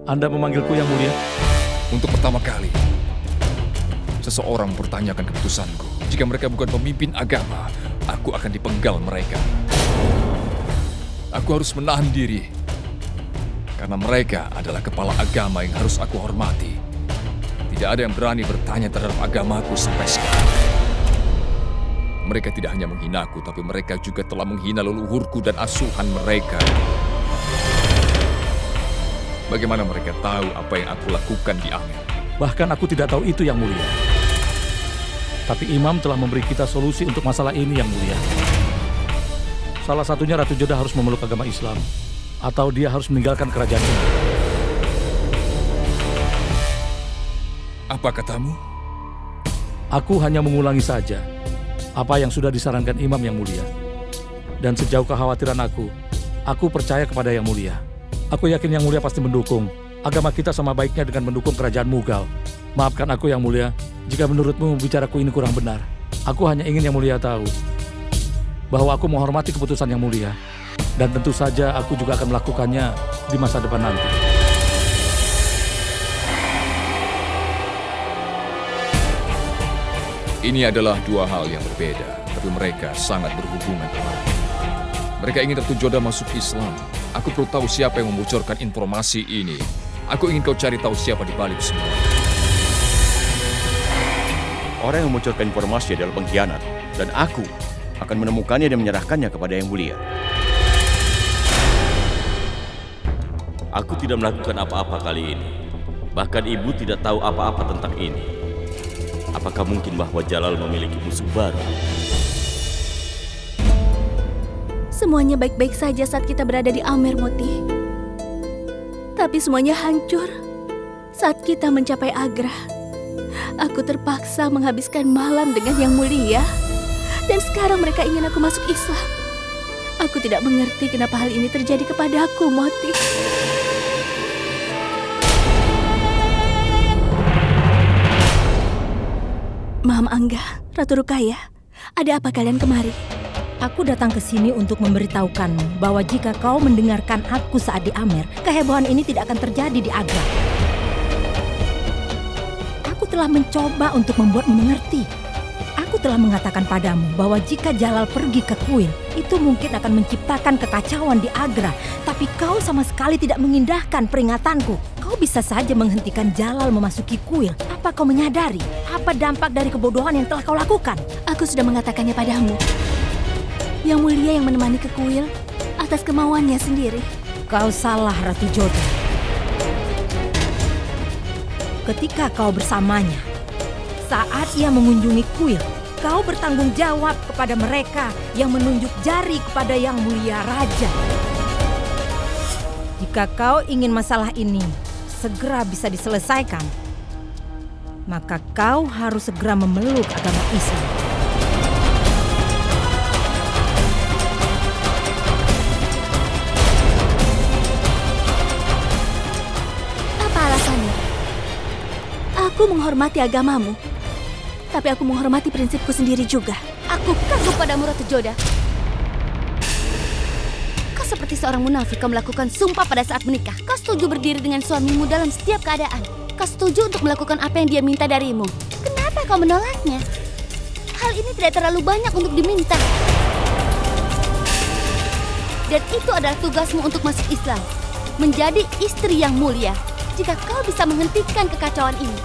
Anda memanggilku Yang Mulia? Untuk pertama kali, seseorang mempertanyakan keputusanku. Jika mereka bukan pemimpin agama, aku akan dipenggal mereka. Aku harus menahan diri, karena mereka adalah kepala agama yang harus aku hormati. Tidak ada yang berani bertanya terhadap agamaku sampai sekarang. Mereka tidak hanya menghinaku, tapi mereka juga telah menghina leluhurku dan asuhan mereka. Bagaimana mereka tahu apa yang aku lakukan di Amer? Bahkan aku tidak tahu itu Yang Mulia. Tapi Imam telah memberi kita solusi untuk masalah ini Yang Mulia. Salah satunya Ratu Jodah harus memeluk agama Islam. Atau dia harus meninggalkan kerajaan ini. Apa katamu? Aku hanya mengulangi saja apa yang sudah disarankan Imam Yang Mulia. Dan sejauh kekhawatiran aku percaya kepada Yang Mulia. Aku yakin Yang Mulia pasti mendukung. Agama kita sama baiknya dengan mendukung kerajaan Mughal. Maafkan aku Yang Mulia, jika menurutmu bicaraku ini kurang benar. Aku hanya ingin Yang Mulia tahu bahwa aku menghormati keputusan Yang Mulia. Dan tentu saja aku juga akan melakukannya di masa depan nanti. Ini adalah dua hal yang berbeda, tapi mereka sangat berhubungan erat. Mereka ingin Ratu Jodah masuk Islam. Aku perlu tahu siapa yang membocorkan informasi ini. Aku ingin kau cari tahu siapa di balik semua. Orang yang membocorkan informasi adalah pengkhianat, dan aku akan menemukannya dan menyerahkannya kepada Yang Mulia. Aku tidak melakukan apa-apa kali ini. Bahkan ibu tidak tahu apa-apa tentang ini. Apakah mungkin bahwa Jalal memiliki musuh baru? Semuanya baik-baik saja saat kita berada di Amer, Moti. Tapi semuanya hancur saat kita mencapai Agra. Aku terpaksa menghabiskan malam dengan Yang Mulia. Dan sekarang mereka ingin aku masuk Islam. Aku tidak mengerti kenapa hal ini terjadi kepadaku, Moti. Mam Angga, Ratu Rukaya, ada apa kalian kemari? Aku datang ke sini untuk memberitahukanmu bahwa jika kau mendengarkan aku saat di Amer, kehebohan ini tidak akan terjadi di Agra. Aku telah mencoba untuk membuatmu mengerti. Aku telah mengatakan padamu bahwa jika Jalal pergi ke kuil, itu mungkin akan menciptakan kekacauan di Agra. Tapi kau sama sekali tidak mengindahkan peringatanku. Kau bisa saja menghentikan Jalal memasuki kuil. Apa kau menyadari apa dampak dari kebodohan yang telah kau lakukan? Aku sudah mengatakannya padamu. Yang Mulia yang menemani ke kuil atas kemauannya sendiri. Kau salah, Ratu Jodah. Ketika kau bersamanya, saat ia mengunjungi kuil, kau bertanggung jawab kepada mereka yang menunjuk jari kepada Yang Mulia Raja. Jika kau ingin masalah ini segera bisa diselesaikan, maka kau harus segera memeluk agama Islam. Apa alasannya? Aku menghormati agamamu, tapi aku menghormati prinsipku sendiri juga. Aku kagum padamu, Ratu Jodah. Kau seperti seorang munafik. Kau melakukan sumpah pada saat menikah. Kau setuju berdiri dengan suamimu dalam setiap keadaan. Kau setuju untuk melakukan apa yang dia minta darimu. Kenapa kau menolaknya? Hal ini tidak terlalu banyak untuk diminta. Dan itu adalah tugasmu untuk masuk Islam. Menjadi istri yang mulia. Jika kau bisa menghentikan kekacauan ini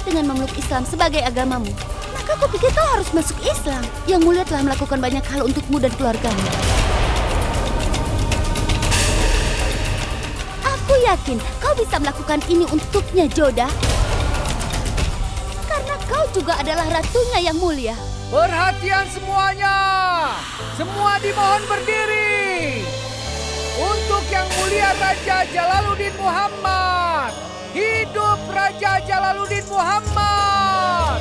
dengan memeluk Islam sebagai agamamu, maka aku pikir kau harus masuk Islam. Yang Mulia telah melakukan banyak hal untukmu dan keluargamu. Aku yakin kau bisa melakukan ini untuknya, Jodah. Karena kau juga adalah ratunya Yang Mulia. Perhatian semuanya! Semua dimohon berdiri! Untuk Yang Mulia Raja Jalaluddin Muhammad! Hidup Raja Jalaluddin Muhammad!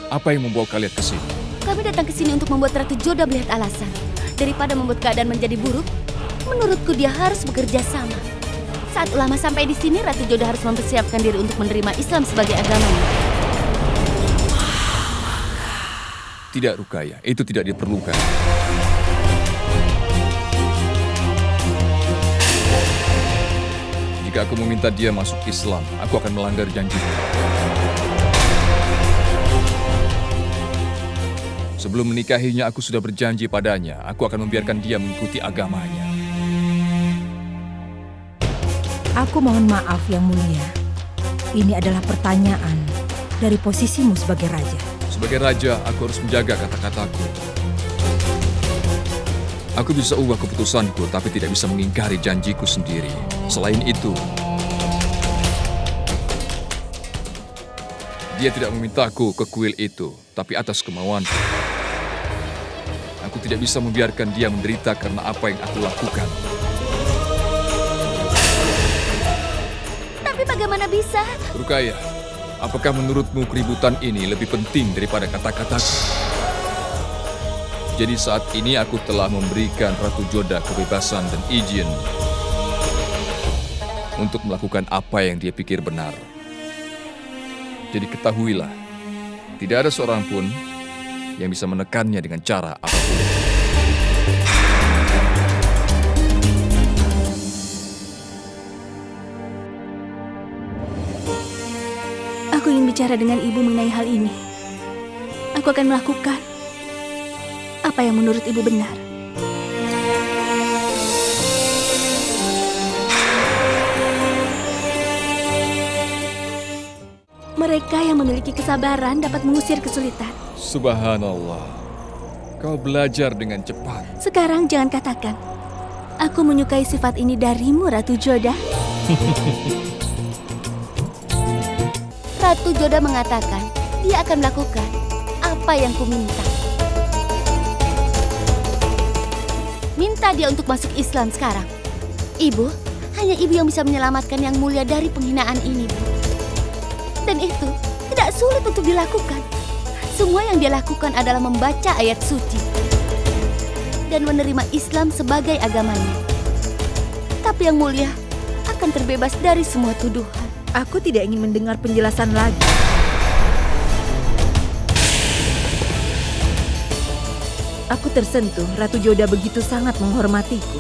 Apa yang membawa kalian ke sini? Kami datang ke sini untuk membuat Ratu Jodah melihat alasan. Daripada membuat keadaan menjadi buruk, menurutku dia harus bekerja sama. Saat ulama sampai di sini, Ratu Jodah harus mempersiapkan diri untuk menerima Islam sebagai agamanya. Tidak, Rukaya, itu tidak diperlukan. Jika aku meminta dia masuk Islam, aku akan melanggar janjiku. Sebelum menikahinya, aku sudah berjanji padanya, aku akan membiarkan dia mengikuti agamanya. Aku mohon maaf, Yang Mulia. Ini adalah pertanyaan dari posisimu sebagai raja. Sebagai raja, aku harus menjaga kata-kataku. Aku bisa ubah keputusanku, tapi tidak bisa mengingkari janjiku sendiri. Selain itu, dia tidak memintaku ke kuil itu, tapi atas kemauanku. Aku tidak bisa membiarkan dia menderita karena apa yang aku lakukan. Tapi bagaimana bisa? Rukaya, apakah menurutmu keributan ini lebih penting daripada kata-kataku? Jadi saat ini aku telah memberikan Ratu Joda kebebasan dan izin untuk melakukan apa yang dia pikir benar. Jadi ketahuilah, tidak ada seorang pun yang bisa menekannya dengan cara apapun. Aku ingin bicara dengan ibu mengenai hal ini. Aku akan melakukan apa yang menurut ibu benar. Mereka yang memiliki kesabaran dapat mengusir kesulitan. Subhanallah, kau belajar dengan cepat. Sekarang jangan katakan, aku menyukai sifat ini darimu, Ratu Joda. Ratu Joda mengatakan dia akan melakukan apa yang kuminta. Minta dia untuk masuk Islam sekarang. Ibu, hanya ibu yang bisa menyelamatkan Yang Mulia dari penghinaan ini, Bu. Dan itu tidak sulit untuk dilakukan. Semua yang dia lakukan adalah membaca ayat suci dan menerima Islam sebagai agamanya. Tapi Yang Mulia akan terbebas dari semua tuduhan. Aku tidak ingin mendengar penjelasan lagi. Aku tersentuh Ratu Joda begitu sangat menghormatiku.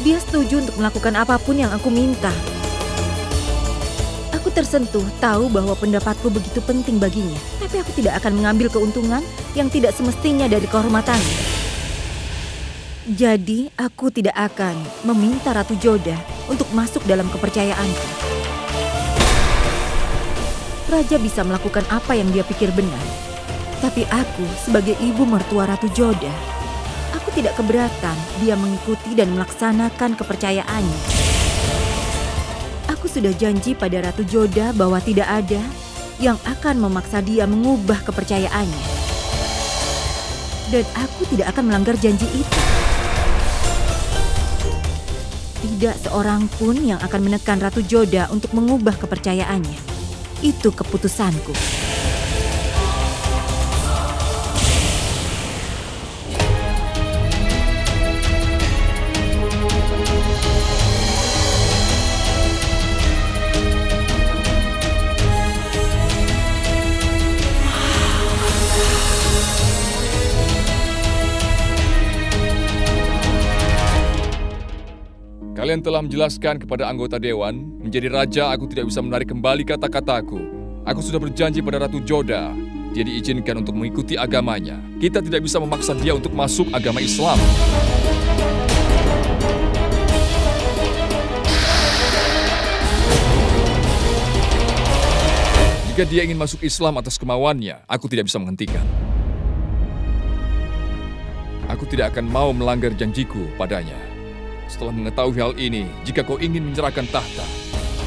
Dia setuju untuk melakukan apapun yang aku minta. Aku tersentuh tahu bahwa pendapatku begitu penting baginya. Tapi aku tidak akan mengambil keuntungan yang tidak semestinya dari kehormatannya. Jadi aku tidak akan meminta Ratu Joda untuk masuk dalam kepercayaanku. Raja bisa melakukan apa yang dia pikir benar. Tapi aku sebagai ibu mertua Ratu Joda, aku tidak keberatan dia mengikuti dan melaksanakan kepercayaannya. Aku sudah janji pada Ratu Joda bahwa tidak ada yang akan memaksa dia mengubah kepercayaannya. Dan aku tidak akan melanggar janji itu. Tidak seorang pun yang akan menekan Ratu Joda untuk mengubah kepercayaannya. Itu keputusanku. Kalian telah menjelaskan kepada anggota Dewan, menjadi raja aku tidak bisa menarik kembali kata-kataku. Aku sudah berjanji pada Ratu Joda, dia diizinkan untuk mengikuti agamanya. Kita tidak bisa memaksa dia untuk masuk agama Islam. Jika dia ingin masuk Islam atas kemauannya, aku tidak bisa menghentikan. Aku tidak akan mau melanggar janjiku padanya. Setelah mengetahui hal ini, jika kau ingin menyerahkan tahta,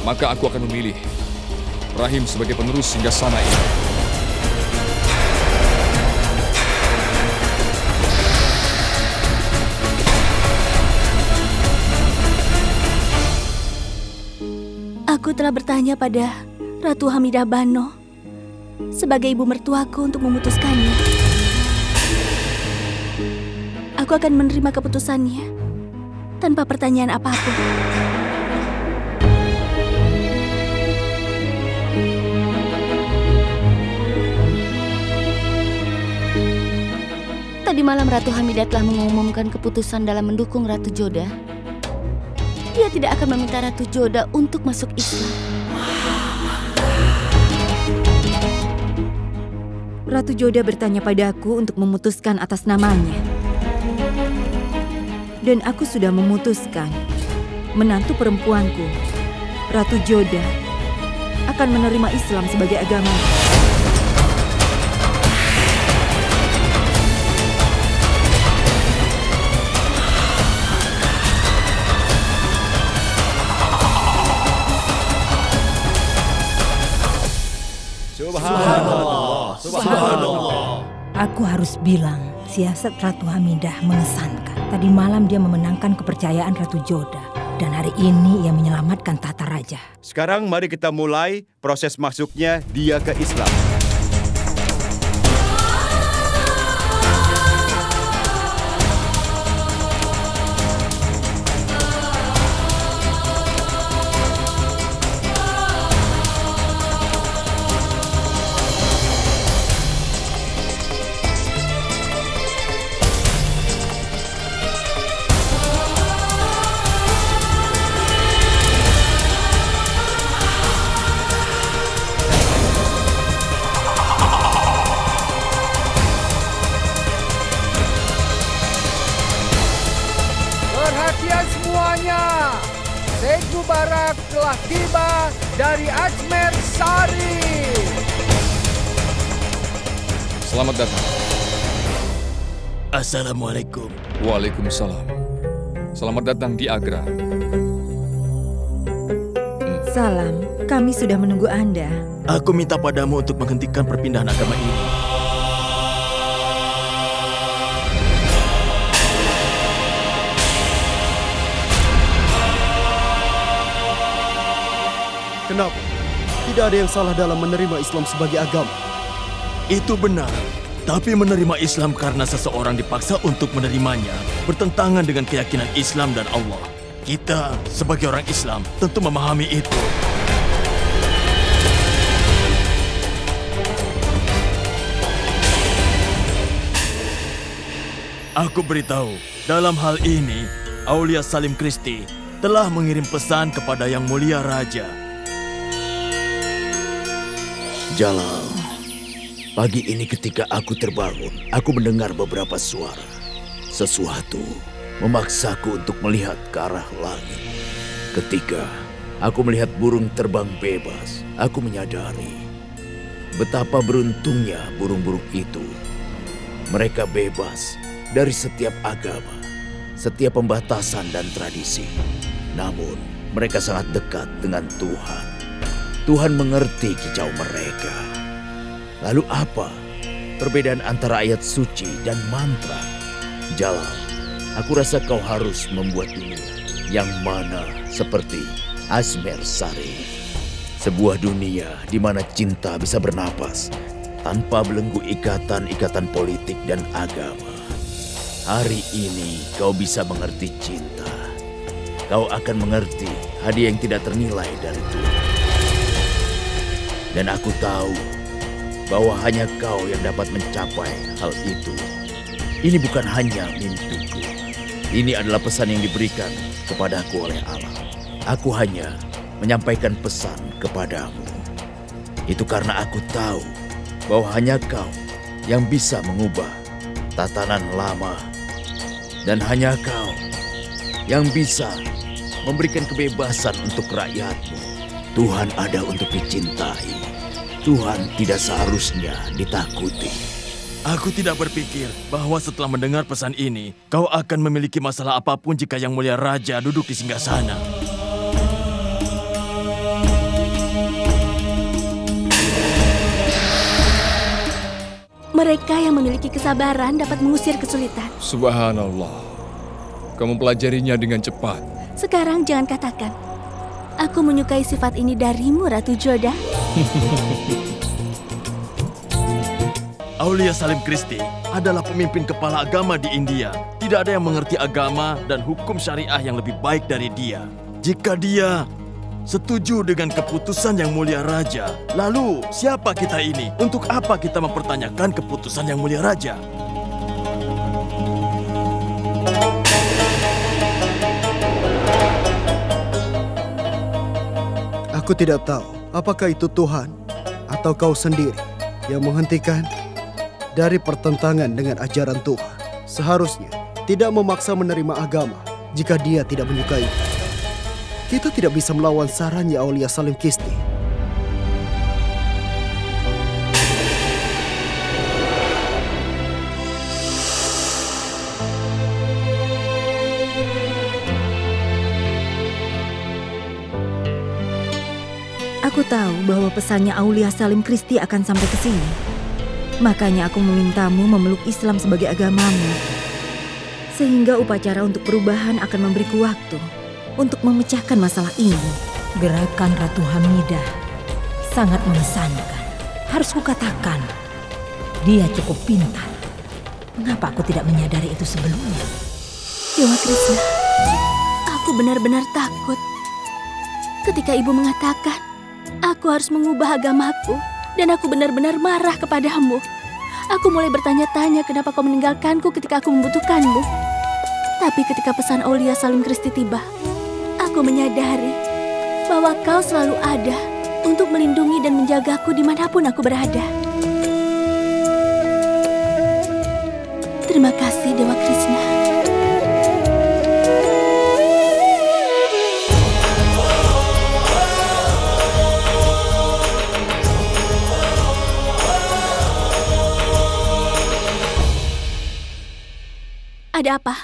maka aku akan memilih Rahim sebagai penerus hingga sana ini. Aku telah bertanya pada Ratu Hamidah Bano sebagai ibu mertuaku untuk memutuskannya. Aku akan menerima keputusannya tanpa pertanyaan apapun. Tadi malam Ratu Hamidah telah mengumumkan keputusan dalam mendukung Ratu Joda. Dia tidak akan meminta Ratu Joda untuk masuk Islam. Ratu Joda bertanya padaku untuk memutuskan atas namanya. Dan aku sudah memutuskan. Menantu perempuanku, Ratu Joda, akan menerima Islam sebagai agama. Subhanallah. Subhanallah. Aku harus bilang, siasat Ratu Hamidah mengesankan. Tadi malam dia memenangkan kepercayaan Ratu Joda. Dan hari ini ia menyelamatkan tata raja. Sekarang mari kita mulai proses masuknya dia ke Islam. Perhatian semuanya, Syekh Mubarak telah tiba dari Ajmer Sari. Selamat datang. Assalamualaikum. Waalaikumsalam. Selamat datang di Agra. Salam, kami sudah menunggu Anda. Aku minta padamu untuk menghentikan perpindahan agama ini. Kenapa? Tidak ada yang salah dalam menerima Islam sebagai agama. Itu benar. Tapi menerima Islam karena seseorang dipaksa untuk menerimanya bertentangan dengan keyakinan Islam dan Allah. Kita sebagai orang Islam tentu memahami itu. Aku beritahu, dalam hal ini, Aulia Salim Christi telah mengirim pesan kepada Yang Mulia Raja. Jalal, pagi ini ketika aku terbangun, aku mendengar beberapa suara. Sesuatu memaksaku untuk melihat ke arah langit. Ketika aku melihat burung terbang bebas, aku menyadari betapa beruntungnya burung-burung itu. Mereka bebas dari setiap agama, setiap pembatasan dan tradisi. Namun, mereka sangat dekat dengan Tuhan. Tuhan mengerti kicau mereka. Lalu apa perbedaan antara ayat suci dan mantra? Jalal, aku rasa kau harus membuat dunia yang mana seperti Ajmer Sari. Sebuah dunia di mana cinta bisa bernapas tanpa belenggu ikatan-ikatan politik dan agama. Hari ini kau bisa mengerti cinta. Kau akan mengerti hadiah yang tidak ternilai dari Tuhan. Dan aku tahu bahwa hanya kau yang dapat mencapai hal itu. Ini bukan hanya mimpiku. Ini adalah pesan yang diberikan kepadaku oleh Allah. Aku hanya menyampaikan pesan kepadamu. Itu karena aku tahu bahwa hanya kau yang bisa mengubah tatanan lama. Dan hanya kau yang bisa memberikan kebebasan untuk rakyatmu. Tuhan ada untuk dicintai. Tuhan tidak seharusnya ditakuti. Aku tidak berpikir bahwa setelah mendengar pesan ini, kau akan memiliki masalah apapun jika Yang Mulia Raja duduk di singgasana. Mereka yang memiliki kesabaran dapat mengusir kesulitan. Subhanallah. Kamu pelajarinya dengan cepat. Sekarang jangan katakan, aku menyukai sifat ini darimu, Ratu Joda. Aulia Salim Christi adalah pemimpin kepala agama di India. Tidak ada yang mengerti agama dan hukum syariah yang lebih baik dari dia. Jika dia setuju dengan keputusan Yang Mulia Raja, lalu siapa kita ini? Untuk apa kita mempertanyakan keputusan Yang Mulia Raja? Aku tidak tahu apakah itu Tuhan atau kau sendiri yang menghentikan dari pertentangan dengan ajaran Tuhan. Seharusnya tidak memaksa menerima agama jika dia tidak menyukai. Kita tidak bisa melawan sarannya Aulia Salim Kisti. Aku tahu bahwa pesannya Aulia Salim Kisti akan sampai ke sini. Makanya aku memintamu memeluk Islam sebagai agamamu. Sehingga upacara untuk perubahan akan memberiku waktu untuk memecahkan masalah ini. Gerakan Ratu Hamidah sangat mengesankan. Harus kukatakan, dia cukup pintar. Mengapa aku tidak menyadari itu sebelumnya? Dewa Krishna, aku benar-benar takut ketika ibu mengatakan aku harus mengubah agamaku, dan aku benar-benar marah kepadamu. Aku mulai bertanya-tanya kenapa kau meninggalkanku ketika aku membutuhkanmu. Tapi ketika pesan Aulia Salim Kisti tiba, aku menyadari bahwa kau selalu ada untuk melindungi dan menjagaku dimanapun aku berada. Terima kasih Dewa Krishna. Ada apa?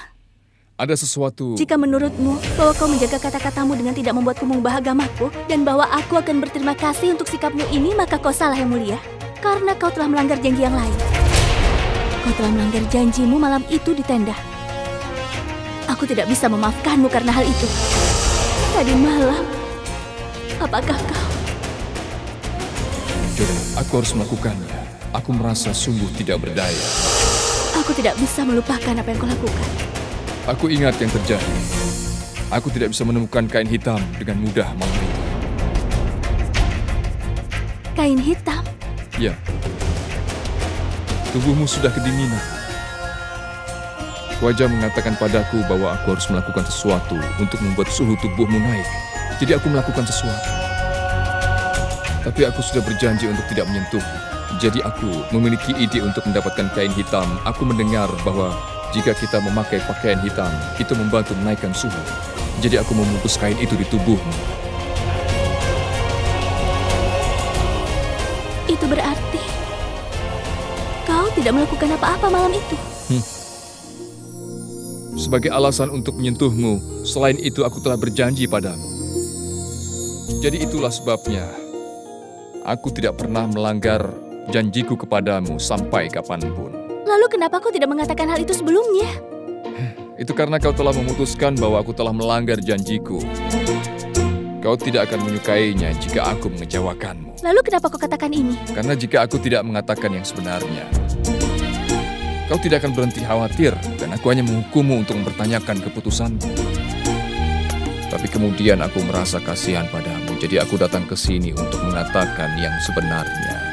Ada sesuatu. Jika menurutmu bahwa kau menjaga kata-katamu dengan tidak membuatku mengubah agamaku, dan bahwa aku akan berterima kasih untuk sikapmu ini, maka kau salah yang mulia. Karena kau telah melanggar janji yang lain. Kau telah melanggar janjimu malam itu di tenda. Aku tidak bisa memaafkanmu karena hal itu. Tadi malam, apakah kau? Joda, aku harus melakukannya. Aku merasa sungguh tidak berdaya. Aku tidak bisa melupakan apa yang kau lakukan. Aku ingat yang terjadi. Aku tidak bisa menemukan kain hitam dengan mudah malam itu. Kain hitam? Ya. Tubuhmu sudah kedinginan. Wajah mengatakan padaku bahwa aku harus melakukan sesuatu untuk membuat suhu tubuhmu naik. Jadi aku melakukan sesuatu. Tapi aku sudah berjanji untuk tidak menyentuhmu. Jadi aku memiliki ide untuk mendapatkan kain hitam. Aku mendengar bahwa jika kita memakai pakaian hitam, itu membantu menaikkan suhu. Jadi aku membungkus kain itu di tubuhmu. Itu berarti kau tidak melakukan apa-apa malam itu. Sebagai alasan untuk menyentuhmu, selain itu aku telah berjanji padamu. Jadi itulah sebabnya aku tidak pernah melanggar janjiku kepadamu sampai kapanpun. Lalu kenapa kau tidak mengatakan hal itu sebelumnya? Itu karena kau telah memutuskan bahwa aku telah melanggar janjiku. Kau tidak akan menyukainya jika aku mengecewakanmu. Lalu kenapa kau katakan ini? Karena jika aku tidak mengatakan yang sebenarnya, kau tidak akan berhenti khawatir dan aku hanya menghukummu untuk mempertanyakan keputusanku. Tapi kemudian aku merasa kasihan padamu, jadi aku datang ke sini untuk mengatakan yang sebenarnya.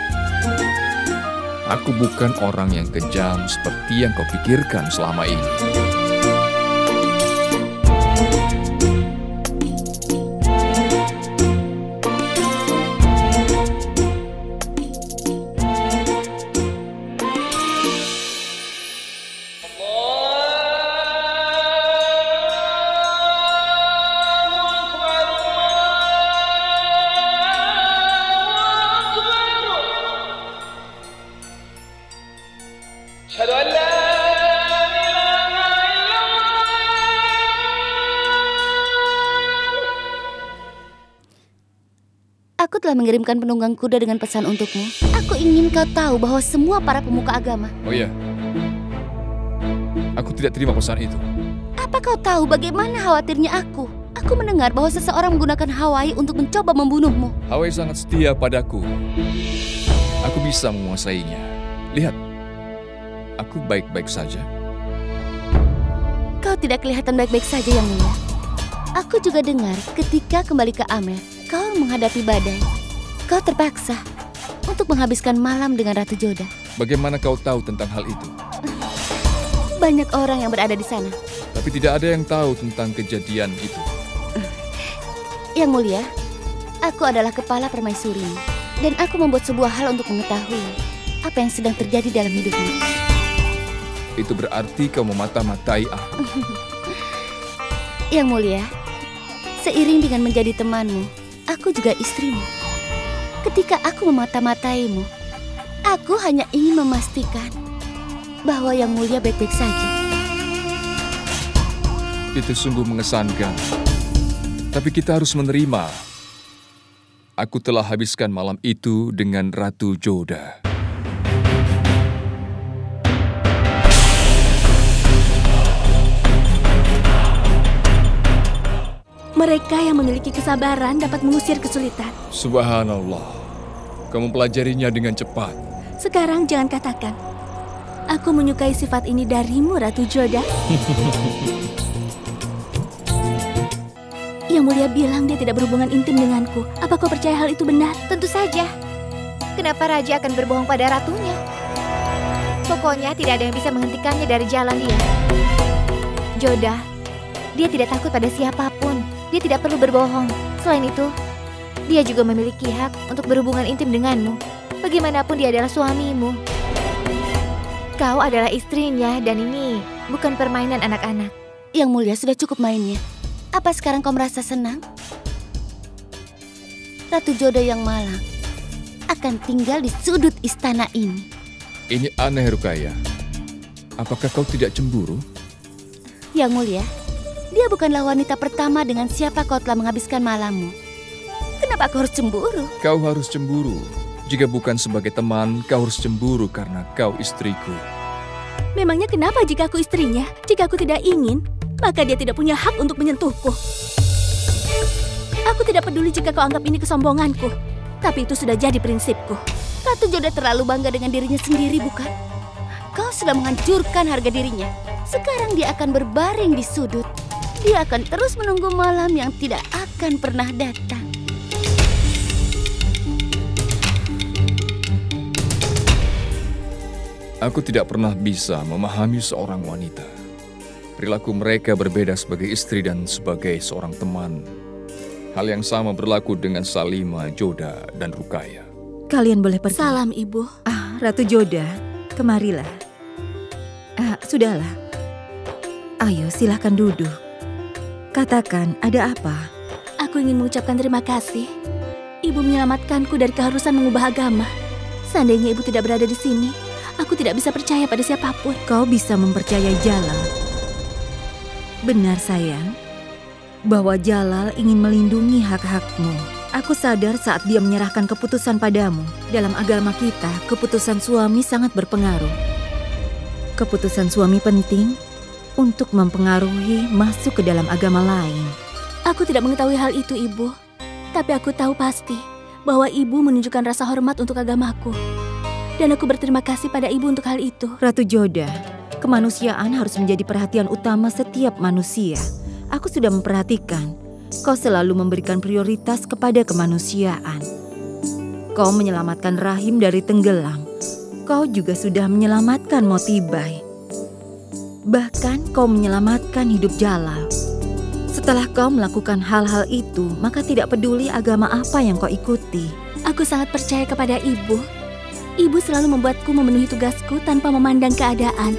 Aku bukan orang yang kejam seperti yang kau pikirkan selama ini. Aku telah mengirimkan penunggang kuda dengan pesan untukmu. Aku ingin kau tahu bahwa semua para pemuka agama. Oh iya, aku tidak terima pesan itu. Apa kau tahu bagaimana khawatirnya aku? Aku mendengar bahwa seseorang menggunakan Hawaii untuk mencoba membunuhmu. Hawaii sangat setia padaku. Aku bisa menguasainya. Lihat, aku baik-baik saja. Kau tidak kelihatan baik-baik saja, Yang Mulia. Aku juga dengar ketika kembali ke Amer, kau menghadapi badai. Kau terpaksa untuk menghabiskan malam dengan Ratu Joda. Bagaimana kau tahu tentang hal itu? Banyak orang yang berada di sana. Tapi tidak ada yang tahu tentang kejadian itu. Yang Mulia, Aku adalah kepala permaisuri dan aku membuat sebuah hal untuk mengetahui apa yang sedang terjadi dalam hidupmu. Itu berarti kau memata-matai aku. Yang mulia, seiring dengan menjadi temanmu, aku juga istrimu. Ketika aku memata-mataimu, aku hanya ingin memastikan bahwa Yang Mulia baik-baik saja. Itu sungguh mengesankan. Tapi kita harus menerima. Aku telah habiskan malam itu dengan Ratu Joda. Mereka yang memiliki kesabaran dapat mengusir kesulitan. Subhanallah, kamu pelajarinya dengan cepat. Sekarang jangan katakan, aku menyukai sifat ini darimu, Ratu Joda. Yang Mulia bilang dia tidak berhubungan intim denganku. Apa kau percaya hal itu benar? Tentu saja. Kenapa Raja akan berbohong pada ratunya? Pokoknya tidak ada yang bisa menghentikannya dari jalan dia. Joda, dia tidak takut pada siapapun. Dia tidak perlu berbohong. Selain itu, dia juga memiliki hak untuk berhubungan intim denganmu. Bagaimanapun dia adalah suamimu. Kau adalah istrinya dan ini bukan permainan anak-anak. Yang Mulia, sudah cukup mainnya. Apa sekarang kau merasa senang? Ratu Joda yang malang akan tinggal di sudut istana ini. Ini aneh, Rukaya. Apakah kau tidak cemburu? Yang Mulia, dia bukanlah wanita pertama dengan siapa kau telah menghabiskan malammu. Kenapa kau harus cemburu? Kau harus cemburu. Jika bukan sebagai teman, kau harus cemburu karena kau istriku. Memangnya kenapa jika aku istrinya? Jika aku tidak ingin, maka dia tidak punya hak untuk menyentuhku. Aku tidak peduli jika kau anggap ini kesombonganku. Tapi itu sudah jadi prinsipku. Ratu Joda terlalu bangga dengan dirinya sendiri, bukan? Kau sudah menghancurkan harga dirinya. Sekarang dia akan berbaring di sudut. Dia akan terus menunggu malam yang tidak akan pernah datang. Aku tidak pernah bisa memahami seorang wanita. Perilaku mereka berbeda sebagai istri dan sebagai seorang teman. Hal yang sama berlaku dengan Salima, Joda, dan Rukaya. Kalian boleh pergi. Salam, Ibu. Ratu Joda, kemarilah. Sudahlah. Ayo, silahkan duduk. Katakan, ada apa? Aku ingin mengucapkan terima kasih. Ibu menyelamatkanku dari keharusan mengubah agama. Seandainya Ibu tidak berada di sini, aku tidak bisa percaya pada siapapun. Kau bisa mempercayai Jalal. Benar, sayang. Bahwa Jalal ingin melindungi hak-hakmu. Aku sadar saat dia menyerahkan keputusan padamu. Dalam agama kita, keputusan suami sangat berpengaruh. Keputusan suami penting untuk mempengaruhi masuk ke dalam agama lain. Aku tidak mengetahui hal itu, Ibu. Tapi aku tahu pasti bahwa Ibu menunjukkan rasa hormat untuk agamaku. Dan aku berterima kasih pada Ibu untuk hal itu. Ratu Joda, kemanusiaan harus menjadi perhatian utama setiap manusia. Aku sudah memperhatikan, kau selalu memberikan prioritas kepada kemanusiaan. Kau menyelamatkan Rahim dari tenggelam. Kau juga sudah menyelamatkan Motibai. Bahkan kau menyelamatkan hidup Jalal. Setelah kau melakukan hal-hal itu, maka tidak peduli agama apa yang kau ikuti. Aku sangat percaya kepada Ibu. Ibu selalu membuatku memenuhi tugasku tanpa memandang keadaan.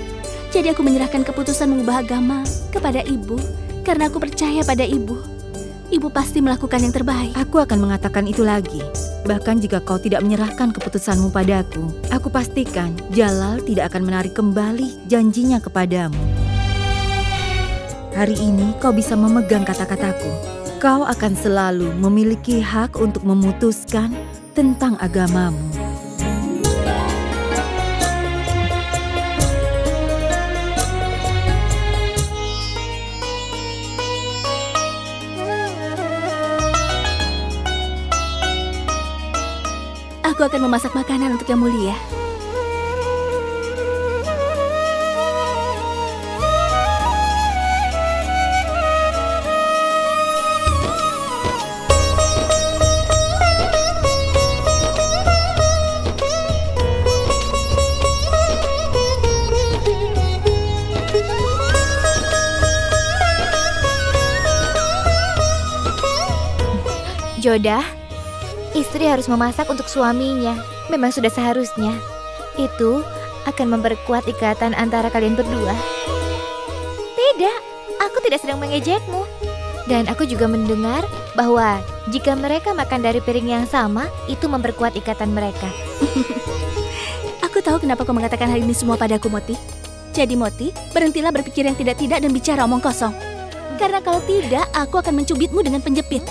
Jadi aku menyerahkan keputusan mengubah agama kepada Ibu karena aku percaya pada Ibu. Ibu pasti melakukan yang terbaik. Aku akan mengatakan itu lagi. Bahkan jika kau tidak menyerahkan keputusanmu padaku, aku pastikan Jalal tidak akan menarik kembali janjinya kepadamu. Hari ini kau bisa memegang kata-kataku. Kau akan selalu memiliki hak untuk memutuskan tentang agamamu. Aku akan memasak makanan untuk Yang Mulia. Joda, Istri harus memasak untuk suaminya. Memang sudah seharusnya. Itu akan memperkuat ikatan antara kalian berdua. Tidak, aku tidak sedang mengejekmu. Dan aku juga mendengar bahwa jika mereka makan dari piring yang sama, itu memperkuat ikatan mereka. Aku tahu kenapa kau mengatakan hal ini semua padaku, Moti. Jadi Moti, berhentilah berpikir yang tidak-tidak dan bicara omong kosong. Karena kalau tidak, aku akan mencubitmu dengan penjepit.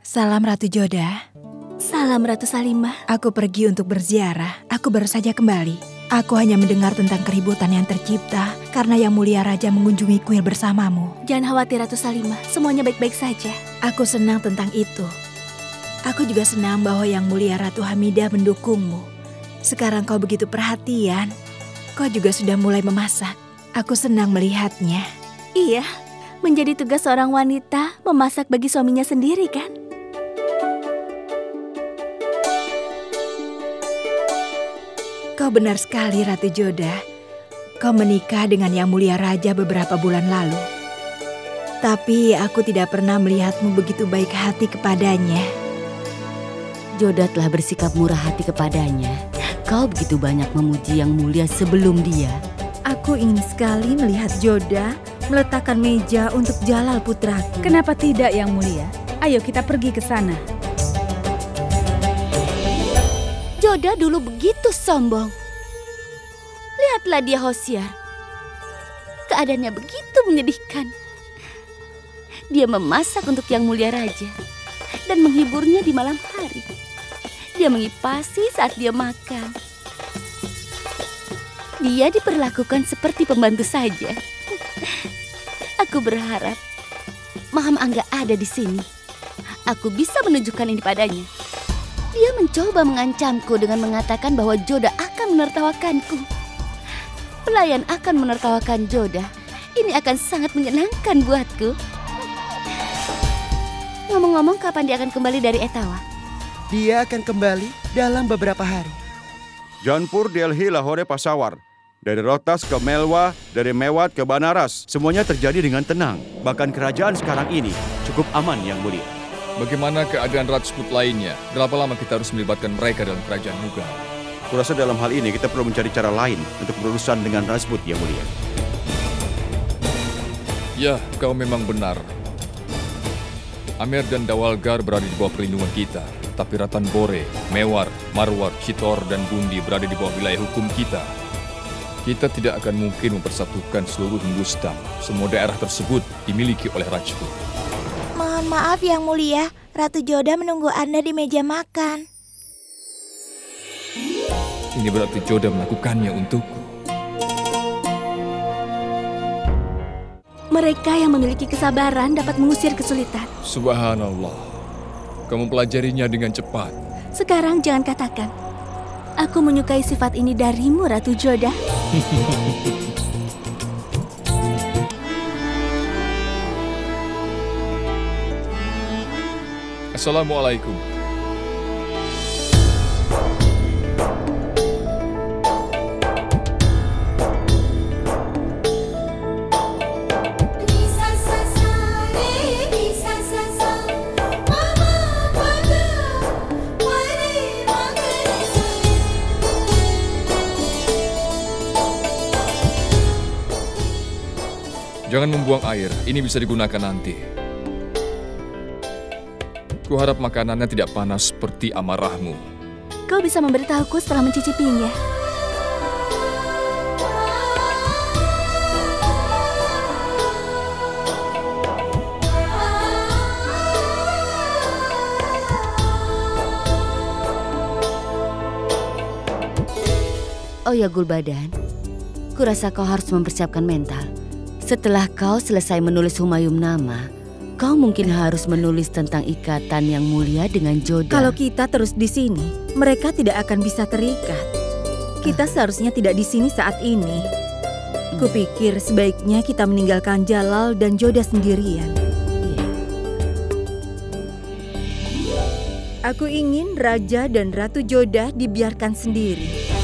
Salam Ratu Joda. Salam Ratu Salimah. Aku pergi untuk berziarah. Aku baru saja kembali. Aku hanya mendengar tentang keributan yang tercipta karena Yang Mulia Raja mengunjungi kuil bersamamu. Jangan khawatir Ratu Salimah, semuanya baik-baik saja. Aku senang tentang itu. Aku juga senang bahwa Yang Mulia Ratu Hamidah mendukungmu. Sekarang kau begitu perhatian. Kau juga sudah mulai memasak. Aku senang melihatnya. Iya, menjadi tugas seorang wanita memasak bagi suaminya sendiri kan? Kau benar sekali, Ratu Joda. Kau menikah dengan Yang Mulia Raja beberapa bulan lalu. Tapi aku tidak pernah melihatmu begitu baik hati kepadanya. Joda telah bersikap murah hati kepadanya. Kau begitu banyak memuji Yang Mulia sebelum dia. Aku ingin sekali melihat Joda meletakkan meja untuk Jalal putraku. Kenapa tidak, Yang Mulia? Ayo kita pergi ke sana. Joda dulu begitu sombong. Lihatlah dia Hosiar. Keadaannya begitu menyedihkan. Dia memasak untuk Yang Mulia Raja dan menghiburnya di malam hari. Dia mengipasi saat dia makan. Dia diperlakukan seperti pembantu saja. Aku berharap Maham Angga ada di sini. Aku bisa menunjukkan ini padanya. Dia mencoba mengancamku dengan mengatakan bahwa Joda akan menertawakanku. Pelayan akan menertawakan Joda. Ini akan sangat menyenangkan buatku. Ngomong-ngomong, kapan dia akan kembali dari Etawa? Dia akan kembali dalam beberapa hari. Janpur, Delhi, Lahore, Peshawar. Dari Rohtas ke Melwa, dari Mewat ke Banaras. Semuanya terjadi dengan tenang. Bahkan kerajaan sekarang ini cukup aman, Yang Mulia. Bagaimana keadaan Rajput lainnya? Berapa lama kita harus melibatkan mereka dalam kerajaan Mughal? Kurasa dalam hal ini kita perlu mencari cara lain untuk berurusan dengan Rajput, Yang Mulia. Ya, kau memang benar. Amer dan Dawalgar berada di bawah perlindungan kita. Tapi Ratan Bore, Mewar, Marwar, Chittor, dan Bundi berada di bawah wilayah hukum kita. Kita tidak akan mungkin mempersatukan seluruh Hindustan. Semua daerah tersebut dimiliki oleh Rajput. Mohon maaf Yang Mulia, Ratu Joda menunggu Anda di meja makan. Ini berarti Joda melakukannya untukku. Mereka yang memiliki kesabaran dapat mengusir kesulitan. Subhanallah, kamu pelajarinya dengan cepat. Sekarang jangan katakan, aku menyukai sifat ini darimu, Ratu Joda. Assalamualaikum. Jangan membuang air, ini bisa digunakan nanti. Kuharap makanannya tidak panas seperti amarahmu. Kau bisa memberitahuku setelah mencicipinya. Oh ya Gulbadan, kurasa kau harus mempersiapkan mental. Setelah kau selesai menulis Humayum nama, kau mungkin harus menulis tentang ikatan Yang Mulia dengan Joda. Kalau kita terus di sini, mereka tidak akan bisa terikat. Kita seharusnya tidak di sini saat ini. Kupikir sebaiknya kita meninggalkan Jalal dan Joda sendirian. Aku ingin Raja dan Ratu Joda dibiarkan sendiri.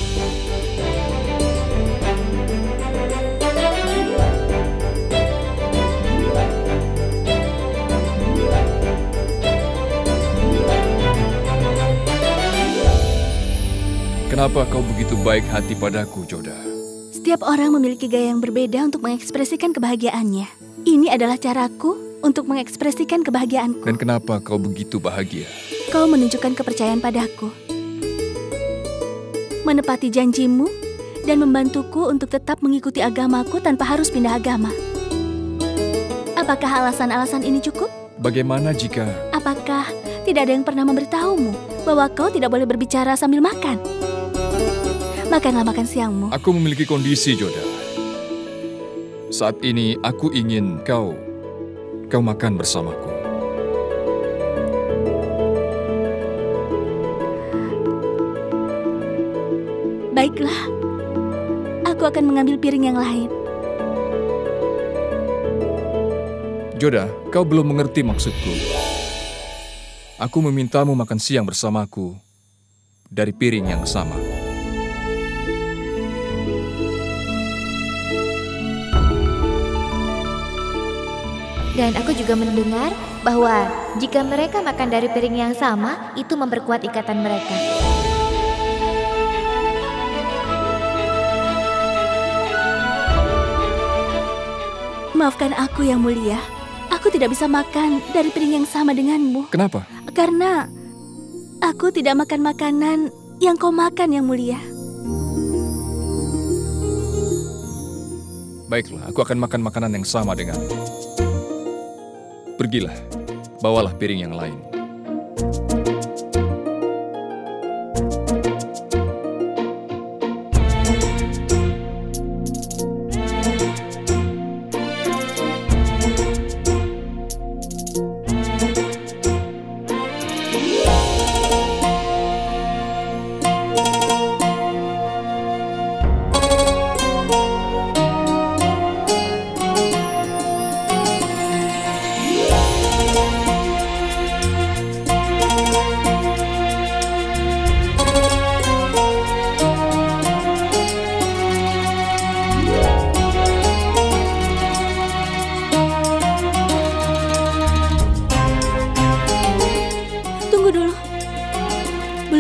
Kenapa kau begitu baik hati padaku, Joda? Setiap orang memiliki gaya yang berbeda untuk mengekspresikan kebahagiaannya. Ini adalah caraku untuk mengekspresikan kebahagiaanku. Dan kenapa kau begitu bahagia? Kau menunjukkan kepercayaan padaku, menepati janjimu, dan membantuku untuk tetap mengikuti agamaku tanpa harus pindah agama. Apakah alasan-alasan ini cukup? Bagaimana jika... Apakah tidak ada yang pernah memberitahumu bahwa kau tidak boleh berbicara sambil makan? Makanlah makan siangmu. Aku memiliki kondisi, Joda. Saat ini aku ingin kau makan bersamaku. Baiklah, aku akan mengambil piring yang lain. Joda, kau belum mengerti maksudku. Aku memintamu makan siang bersamaku dari piring yang sama. Dan aku juga mendengar bahwa jika mereka makan dari piring yang sama, itu memperkuat ikatan mereka. Maafkan aku yang mulia. Aku tidak bisa makan dari piring yang sama denganmu. Kenapa? Karena aku tidak makan makanan yang kau makan yang mulia. Baiklah, aku akan makan makanan yang sama denganmu. Pergilah, bawalah piring yang lain.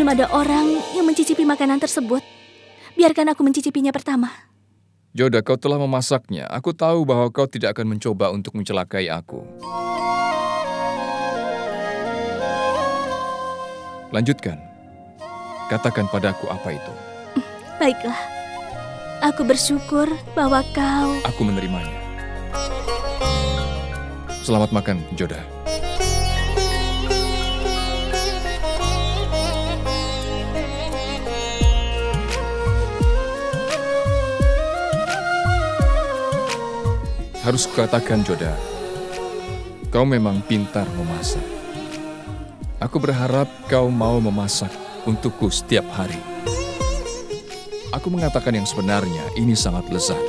Ada orang yang mencicipi makanan tersebut. Biarkan aku mencicipinya pertama. Joda, kau telah memasaknya. Aku tahu bahwa kau tidak akan mencoba untuk mencelakai aku. Lanjutkan. Katakan padaku apa itu. Baiklah. Aku bersyukur bahwa kau... Aku menerimanya. Selamat makan, Joda. Harus kukatakan, Joda, kau memang pintar memasak. Aku berharap kau mau memasak untukku setiap hari. Aku mengatakan yang sebenarnya, ini sangat lezat.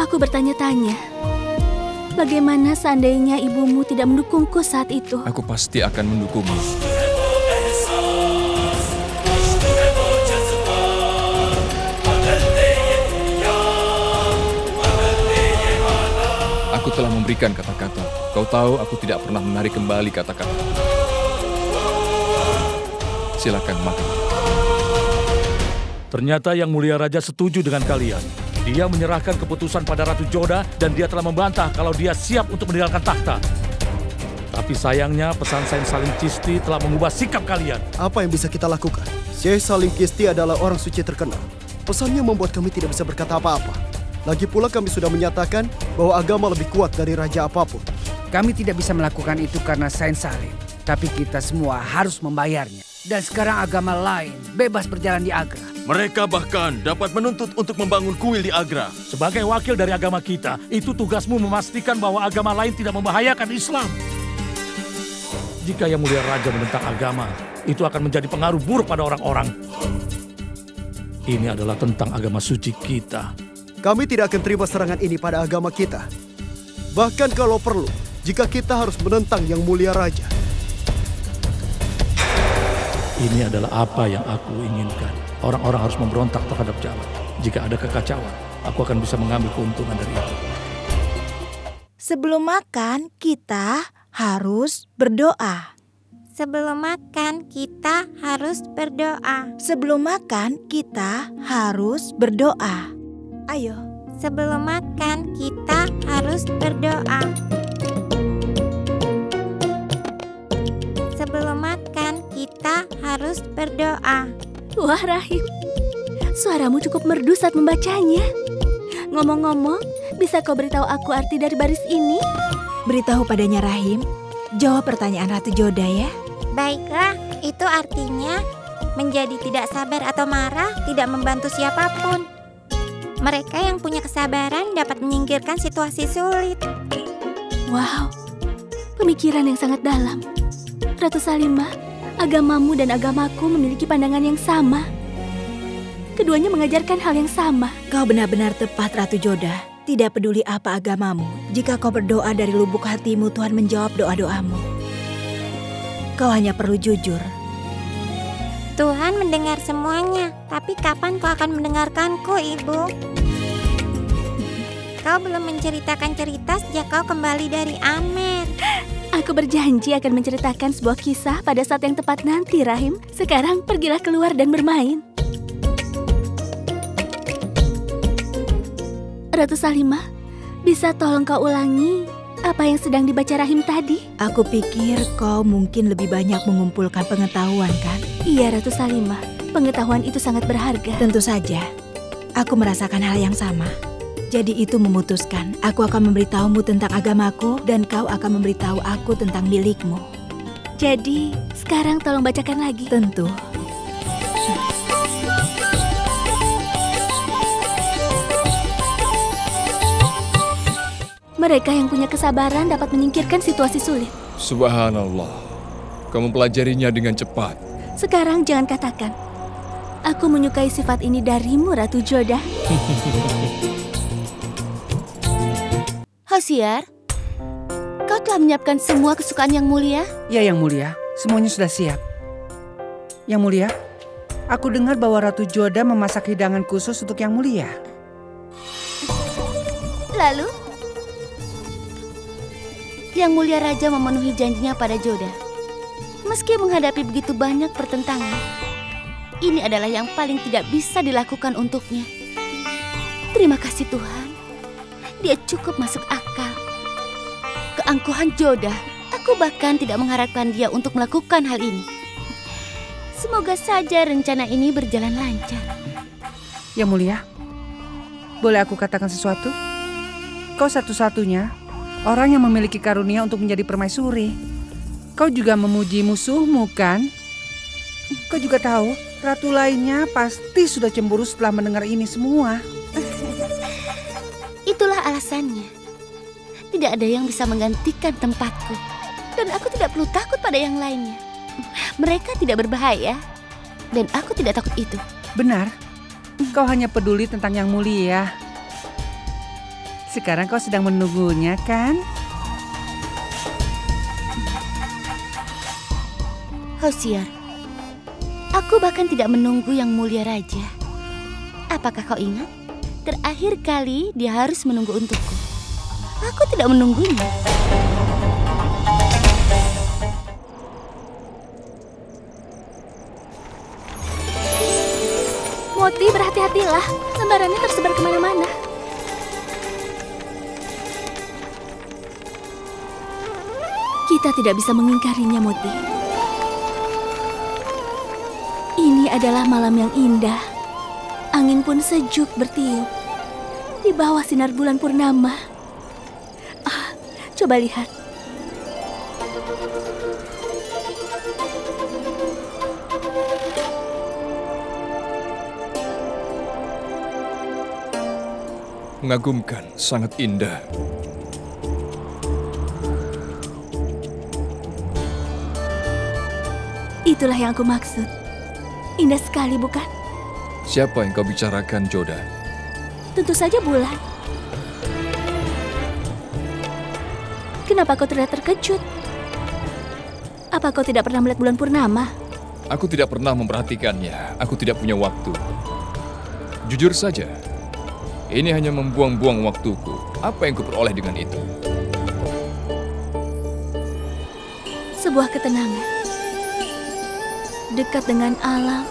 Aku bertanya-tanya, bagaimana seandainya ibumu tidak mendukungku saat itu? Aku pasti akan mendukungmu. Aku telah memberikan kata-kata. Kau tahu aku tidak pernah menarik kembali kata-kata. Silakan makan. Ternyata Yang Mulia Raja setuju dengan kalian. Dia menyerahkan keputusan pada Ratu Joda dan dia telah membantah kalau dia siap untuk meninggalkan takhta. Tapi sayangnya pesan Syekh Salim Chisti telah mengubah sikap kalian. Apa yang bisa kita lakukan? Syekh Salim Chisti adalah orang suci terkenal. Pesannya membuat kami tidak bisa berkata apa-apa. Lagi pula kami sudah menyatakan bahwa agama lebih kuat dari raja apapun. Kami tidak bisa melakukan itu karena Syekh Salim. Tapi kita semua harus membayarnya. Dan sekarang agama lain bebas berjalan di Agra. Mereka bahkan dapat menuntut untuk membangun kuil di Agra. Sebagai wakil dari agama kita, itu tugasmu memastikan bahwa agama lain tidak membahayakan Islam. Jika Yang Mulia Raja menentang agama, itu akan menjadi pengaruh buruk pada orang-orang. Ini adalah tentang agama suci kita. Kami tidak akan terima serangan ini pada agama kita. Bahkan kalau perlu, jika kita harus menentang Yang Mulia Raja. Ini adalah apa yang aku inginkan. Orang-orang harus memberontak terhadap Jalal. Jika ada kekacauan, aku akan bisa mengambil keuntungan dari itu. Sebelum makan, kita harus berdoa. Sebelum makan, kita harus berdoa. Sebelum makan, kita harus berdoa. Ayo. Sebelum makan, kita harus berdoa. Sebelum makan, kita harus berdoa. Wah, Rahim. Suaramu cukup merdu saat membacanya. Ngomong-ngomong, bisa kau beritahu aku arti dari baris ini? Beritahu padanya, Rahim. Jawab pertanyaan Ratu Joda ya. Baiklah, itu artinya menjadi tidak sabar atau marah tidak membantu siapapun. Mereka yang punya kesabaran dapat menyingkirkan situasi sulit. Wow, pemikiran yang sangat dalam. Ratu Salimah, agamamu dan agamaku memiliki pandangan yang sama. Keduanya mengajarkan hal yang sama. Kau benar-benar tepat, Ratu Joda. Tidak peduli apa agamamu, jika kau berdoa dari lubuk hatimu, Tuhan menjawab doa-doamu. Kau hanya perlu jujur. Tuhan mendengar semuanya, tapi kapan kau akan mendengarkanku, Ibu? Kau belum menceritakan cerita sejak kau kembali dari Amer. Aku berjanji akan menceritakan sebuah kisah pada saat yang tepat nanti, Rahim. Sekarang pergilah keluar dan bermain. Ratu Salimah, bisa tolong kau ulangi apa yang sedang dibaca Rahim tadi? Aku pikir kau mungkin lebih banyak mengumpulkan pengetahuan, kan? Iya, Ratu Salimah. Pengetahuan itu sangat berharga. Tentu saja. Aku merasakan hal yang sama. Jadi itu memutuskan, aku akan memberitahumu tentang agamaku dan kau akan memberitahu aku tentang milikmu. Jadi, sekarang tolong bacakan lagi. Tentu. Mereka yang punya kesabaran dapat menyingkirkan situasi sulit. Subhanallah, kamu pelajarinya dengan cepat. Sekarang jangan katakan, aku menyukai sifat ini darimu, Ratu Joda. Hosiar, kau telah menyiapkan semua kesukaan Yang Mulia? Ya, Yang Mulia, semuanya sudah siap. Yang Mulia, aku dengar bahwa Ratu Joda memasak hidangan khusus untuk Yang Mulia. Lalu? Yang Mulia Raja memenuhi janjinya pada Joda. Meski menghadapi begitu banyak pertentangan, ini adalah yang paling tidak bisa dilakukan untuknya. Terima kasih Tuhan, dia cukup masuk akal. Keangkuhan Joda, aku bahkan tidak mengharapkan dia untuk melakukan hal ini. Semoga saja rencana ini berjalan lancar. Yang Mulia, boleh aku katakan sesuatu? Kau satu-satunya orang yang memiliki karunia untuk menjadi permaisuri. Kau juga memuji musuhmu, kan? Kau juga tahu, ratu lainnya pasti sudah cemburu setelah mendengar ini semua. Itulah alasannya. Tidak ada yang bisa menggantikan tempatku. Dan aku tidak perlu takut pada yang lainnya. Mereka tidak berbahaya. Dan aku tidak takut itu. Benar. Kau hanya peduli tentang Yang Mulia. Sekarang kau sedang menunggunya, kan? Hosiar, aku bahkan tidak menunggu Yang Mulia Raja. Apakah kau ingat? Terakhir kali dia harus menunggu untukku. Aku tidak menunggunya. Moti, berhati-hatilah. Lembarannya tersebar kemana-mana. Kita tidak bisa mengingkarinya, Moti. Ini adalah malam yang indah. Angin pun sejuk bertiup di bawah sinar bulan purnama. Coba lihat. Mengagumkan, sangat indah. Itulah yang aku maksud. Indah sekali, bukan? Siapa yang kau bicarakan, Joda? Tentu saja bulan. Kenapa kau terlihat terkejut? Apa kau tidak pernah melihat bulan purnama? Aku tidak pernah memperhatikannya. Aku tidak punya waktu. Jujur saja, ini hanya membuang-buang waktuku. Apa yang kuperoleh dengan itu? Sebuah ketenangan. dekat dengan alam,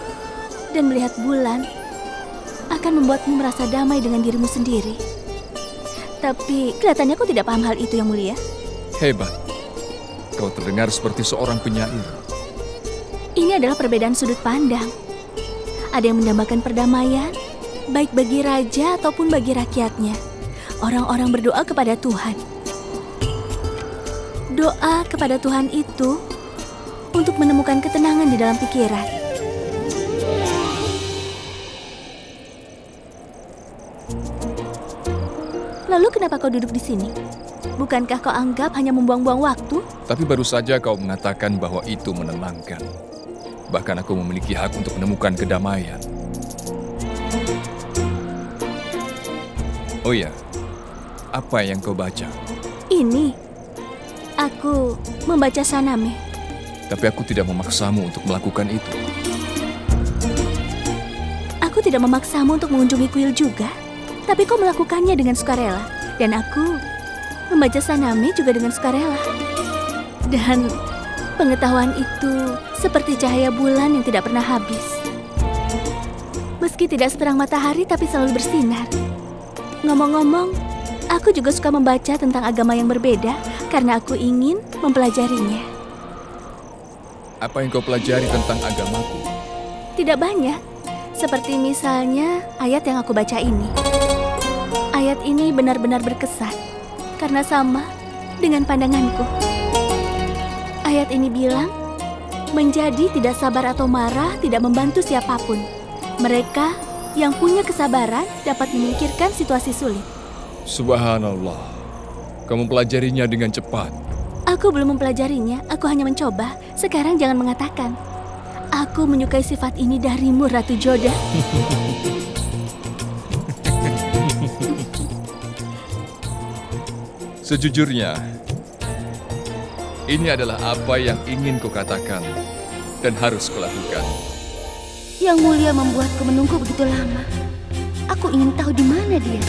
dan melihat bulan akan membuatmu merasa damai dengan dirimu sendiri. Tapi kelihatannya kau tidak paham hal itu, Yang Mulia. Hebat. Kau terdengar seperti seorang penyair. Ini adalah perbedaan sudut pandang. Ada yang mendambakan perdamaian, baik bagi raja ataupun bagi rakyatnya. Orang-orang berdoa kepada Tuhan. Doa kepada Tuhan itu untuk menemukan ketenangan di dalam pikiran. Lalu kenapa kau duduk di sini? Bukankah kau anggap hanya membuang-buang waktu? Tapi baru saja kau mengatakan bahwa itu menenangkan. Bahkan aku memiliki hak untuk menemukan kedamaian. Oh ya, apa yang kau baca? Ini, aku membaca Saname. Tapi aku tidak memaksamu untuk melakukan itu. Aku tidak memaksamu untuk mengunjungi kuil juga. Tapi kau melakukannya dengan sukarela. Dan aku membaca Saname juga dengan sukarela. Dan pengetahuan itu seperti cahaya bulan yang tidak pernah habis. Meski tidak seterang matahari, tapi selalu bersinar. Ngomong-ngomong, aku juga suka membaca tentang agama yang berbeda karena aku ingin mempelajarinya. Apa yang kau pelajari tentang agamaku? Tidak banyak. Seperti misalnya ayat yang aku baca ini. Ayat ini benar-benar berkesan karena sama dengan pandanganku. Ayat ini bilang, menjadi tidak sabar atau marah tidak membantu siapapun. Mereka yang punya kesabaran dapat menyingkirkan situasi sulit. Subhanallah, kamu mempelajarinya dengan cepat. Aku belum mempelajarinya, aku hanya mencoba. Sekarang jangan mengatakan, aku menyukai sifat ini darimu, Ratu Jodah. Sejujurnya, ini adalah apa yang ingin kau katakan dan harus kau lakukan. Yang Mulia membuatku menunggu begitu lama. Aku ingin tahu di mana dia.